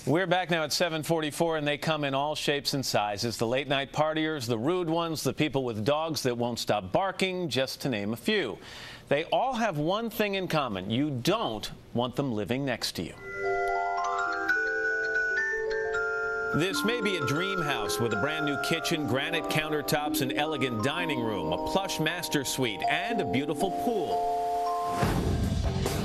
We're back now at 7:44, and they come in all shapes and sizes. The late-night partiers, the rude ones, the people with dogs that won't stop barking, just to name a few. They all have one thing in common. You don't want them living next to you. This may be a dream house with a brand new kitchen, granite countertops, an elegant dining room, a plush master suite, and a beautiful pool.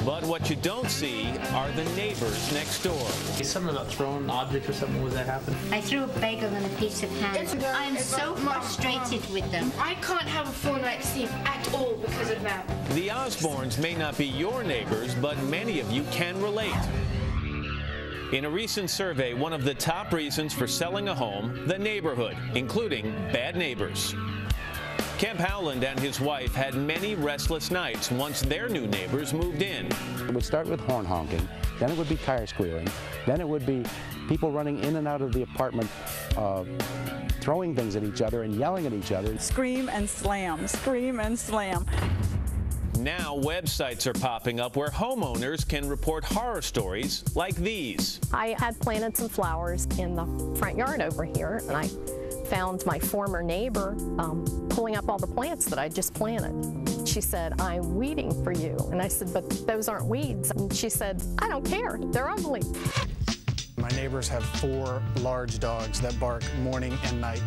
But what you don't see are the neighbors next door. Something about throwing an object or something, was that happen? I threw a bagel and a piece of ham. I'm so frustrated with them. I can't have a full night's sleep at all because of that. The Osborns may not be your neighbors, but many of you can relate. In a recent survey, one of the top reasons for selling a home, the neighborhood, including bad neighbors. Kemp Howland and his wife had many restless nights once their new neighbors moved in. It would start with horn honking, then it would be tire squealing, then it would be people running in and out of the apartment, throwing things at each other and yelling at each other. Scream and slam, scream and slam. Now websites are popping up where homeowners can report horror stories like these. I had planted some flowers in the front yard over here, and I found my former neighbor pulling up all the plants that I just planted. She said, "I'm weeding for you." And I said, "But those aren't weeds." And she said, "I don't care, they're ugly." My neighbors have 4 large dogs that bark morning and night,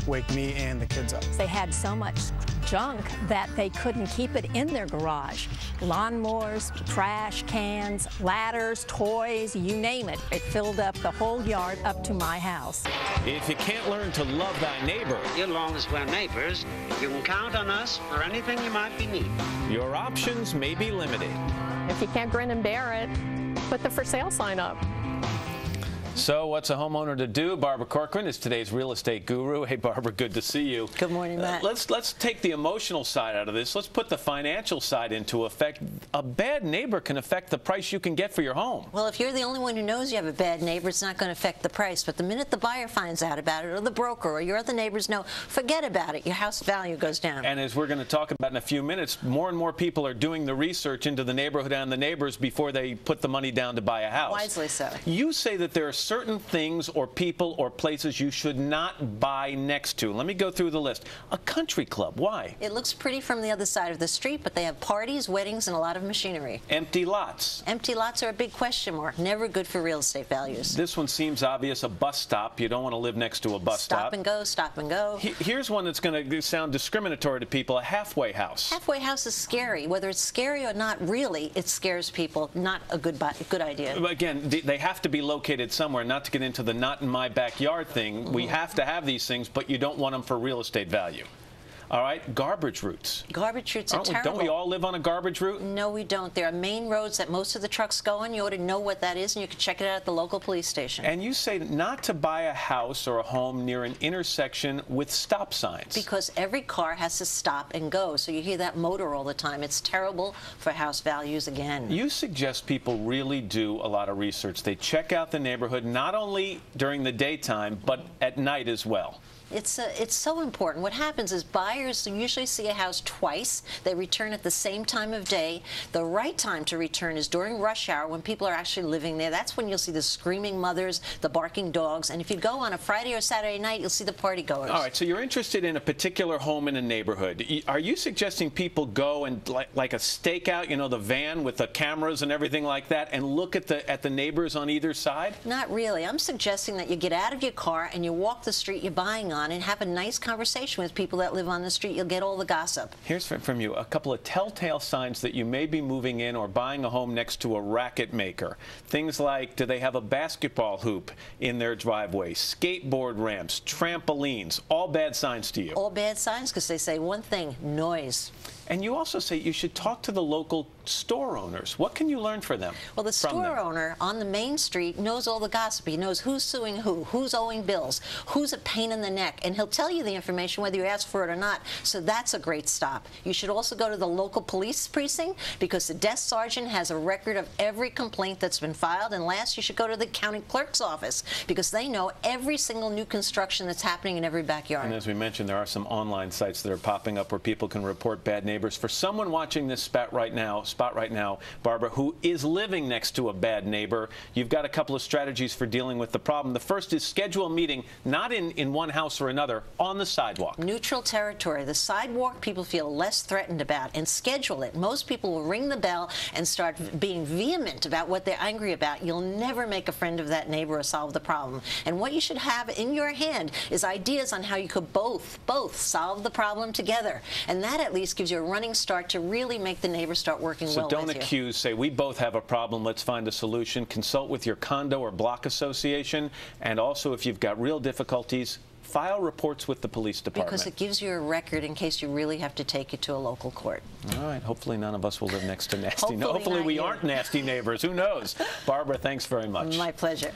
wake me and the kids up. They had so much junk that they couldn't keep it in their garage. Lawnmowers, trash cans, ladders, toys, you name it. It filled up the whole yard up to my house. If you can't learn to love thy neighbor, as long as we're neighbors, you can count on us for anything you might be needing. your options may be limited. If you can't grin and bear it, put the for sale sign up. So what's a homeowner to do? Barbara Corcoran is today's real estate guru. Hey, Barbara, good to see you. Good morning, Matt. Let's take the emotional side out of this. Let's put the financial side into effect. A bad neighbor can affect the price you can get for your home. Well, if you're the only one who knows you have a bad neighbor, it's not going to affect the price. But the minute the buyer finds out about it, or the broker, or your other neighbors know, forget about it. Your house value goes down. And as we're going to talk about in a few minutes, more and more people are doing the research into the neighborhood and the neighbors before they put the money down to buy a house. Wisely so. You say that there are certain things or people or places you should not buy next to. Let me go through the list. A country club. Why? It looks pretty from the other side of the street, but they have parties, weddings, and a lot of machinery. Empty lots. Empty lots are a big question mark. Never good for real estate values. This one seems obvious. A bus stop. You don't want to live next to a bus stop. Stop and go, stop and go. Here's one that's going to sound discriminatory to people. A halfway house. Halfway house is scary. Whether it's scary or not really, it scares people. Not a good idea. Again, they have to be located somewhere, not to get into the not in my backyard thing. We have to have these things, but you don't want them for real estate value. All right, garbage routes. Garbage routes are terrible. Don't we all live on a garbage route? No, we don't. There are main roads that most of the trucks go on. You ought to know what that is, and you can check it out at the local police station. And you say not to buy a house or a home near an intersection with stop signs. Because every car has to stop and go, so you hear that motor all the time. It's terrible for house values again. You suggest people really do a lot of research. They check out the neighborhood not only during the daytime, but at night as well. It's so important. What happens is buyers usually see a house twice. They return at the same time of day. The right time to return is during rush hour when people are actually living there. That's when you'll see the screaming mothers, the barking dogs. And if you go on a Friday or Saturday night, you'll see the party goers. All right, so you're interested in a particular home in a neighborhood. Are you suggesting people go and like a stakeout, you know, the van with the cameras and everything like that, and look at the neighbors on either side? Not really. I'm suggesting that you get out of your car and you walk the street you're buying on and have a nice conversation with people that live on the street. You'll get all the gossip. Here's from you a couple of telltale signs that you may be moving in or buying a home next to a racket maker. Things like, do they have a basketball hoop in their driveway, skateboard ramps, trampolines, all bad signs to you? All bad signs because they say one thing, noise. And you also say you should talk to the local store owners. What can you learn from them? Well, the store owner on the main street knows all the gossip. He knows who's suing who, who's owing bills, who's a pain in the neck, and he'll tell you the information whether you ask for it or not. So that's a great stop. You should also go to the local police precinct because the desk sergeant has a record of every complaint that's been filed. And last, you should go to the county clerk's office because they know every single new construction that's happening in every backyard. And as we mentioned, there are some online sites that are popping up where people can report bad neighborhoods neighbors. For someone watching this spot right now, Barbara, who is living next to a bad neighbor, you've got a couple of strategies for dealing with the problem. The first is schedule a meeting, not in one house or another, on the sidewalk. Neutral territory. The sidewalk people feel less threatened about, and schedule it. Most people will ring the bell and start being vehement about what they're angry about. You'll never make a friend of that neighbor or solve the problem. And what you should have in your hand is ideas on how you could both solve the problem together. And that at least gives you a running start to really make the neighbors start working well with you. So don't accuse, say, we both have a problem, let's find a solution. Consult with your condo or block association. And also, if you've got real difficulties, file reports with the police department. Because it gives you a record in case you really have to take it to a local court. All right. Hopefully none of us will live next to nasty. Hopefully we aren't nasty neighbors. Who knows? Barbara, thanks very much. My pleasure.